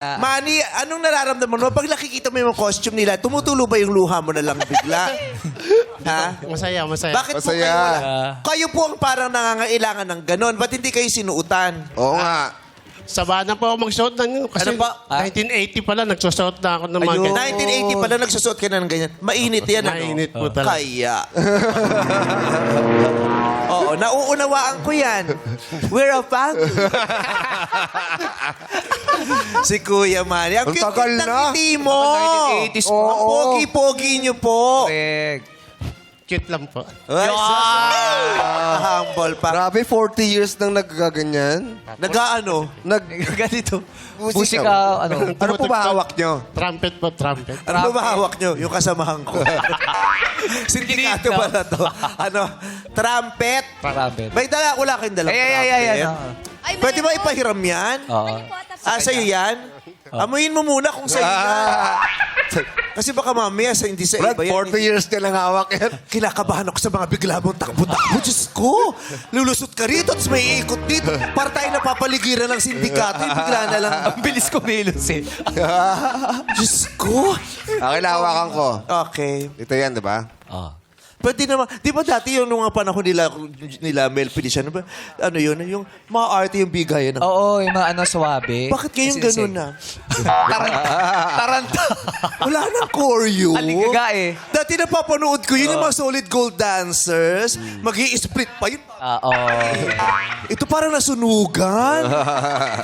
Manny, anong nararamdaman mo? Pag nakikita mo yung costume nila, tumutulo ba yung luha mo na lang bigla? Ha? Masaya, masaya. Bakit po Masaya. kayo kayo po ang parang nangangailangan ng ganon. Ba't hindi kayo sinuutan? Oo nga. Sabahan na po ako mag-shot ng kasi Ano pa? 1980 pala, nagsusuot na ako ng mga Ayun. ganyan. 1980 pala nagsusot ka na ng ganyan. Mainit yan, ano? Mainit po talaga. Kaya. Oo, nauunawaan ko yan. We're a family. Si Kuya Manny. Ang Ang cute tagal ng na. ngiti mo. 1980s pa. Ang pogi-pogi niyo po. Correct. Cute lang po. Ay, humble pa. Grabe, 40 years nang nagkaganyan. Nag-ano? Ganito. Musika. Musika, ano. Ano po ba hawak nyo? Trumpet po, trumpet. Ano ba hawak nyo? Yung kasamahan ko. Sindikato pala to. Ano? Trumpet. Trumpet. May dala, wala kayong dalang Ay, trumpet. Ay, Pwede ba mayroon. ipahiram yan? Oo. Sa'yo yan? Amuyin mo muna kung sa'yo yan. Kasi baka mamaya hindi sa Brad, iba yan. 40 years ka lang hawak yan. Kinakabahan ako sa mga bigla mong takbo-takbo. Diyos ko! Lulusot ka rito, tapos may iikot dito. Para tayo napapaligiran ng sindikato. Yung bigla na lang. Ang bilis kumilos eh. Diyos ko! Akin hawakan ko. Okay. Ito yan, di ba? Pwede naman, di ba dati yung nung mga panahon nila Mel Feliciano, ba, ano yun, yung mga arte yung bigayan ng... Oo, yung mga ano, suwabe. Bakit kayong ganun na? Taranta. Wala nang choreo. Aligaga eh. Dati napapanood ko yun, yung mga solid gold dancers, mag-i-split pa yun. Oo. Ito parang nasunugan.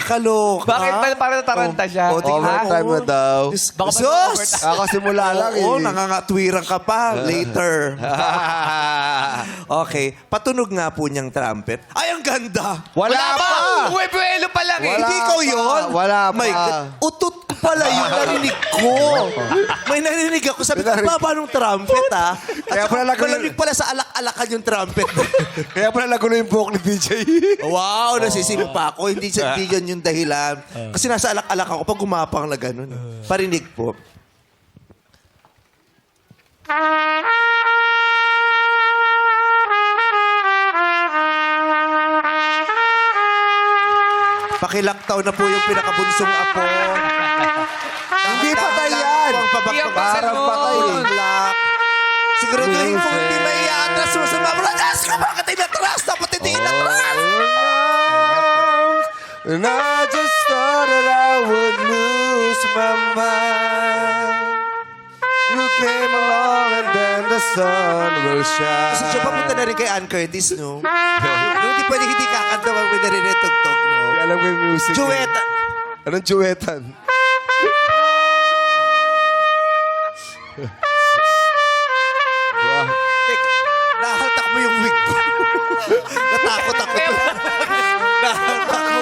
Kaloka. Bakit ba parang taranta siya? O, tingnan Overtime mo. na daw. Diyos- Baka Sus! mag-overtime. Kakasimula lang eh. Oo, nangangatwiran ka pa. Later. Okay. Patunog nga po niyang trumpet. Ay, ang ganda! Wala pa! Uwe-buelo pa lang eh. Wala Hindi ikaw pa. yun? Wala pa. My God. Utot ko pala yung narinig ko. May narinig ako. Sabi ko, Narinig. baba nung trumpet, ha? At Kaya pala saka, malamig pala sa alak-alakan yung trumpet. Kaya pala lagulo yung buhok ni DJ. Wow, nasisipo pa ako. Hindi yan yung dahilan. Kasi nasa alak-alak ako pag gumapang na gano'n. Parinig po. Pakilaktaw na po yung pinakabunsong apo. Hindi patay yan. Hindi yan Parang patay. Black. Siguraduhin kung hindi may i-atras mo sa mga Diyos ko, bakit inatras? Dapat hindi inatras! And I just thought that I would lose my mind. You came along and then the sun will shine. Kasi siya papunta na rin kay Ann Curtis, no? No, hindi pwede hindi kakanta pag may narinitugtog, no? Hindi alam ko yung music. Duet. Anong duetan? Teka, nahaltak mo yung wig ko. Natakot ako. Nahaltak mo,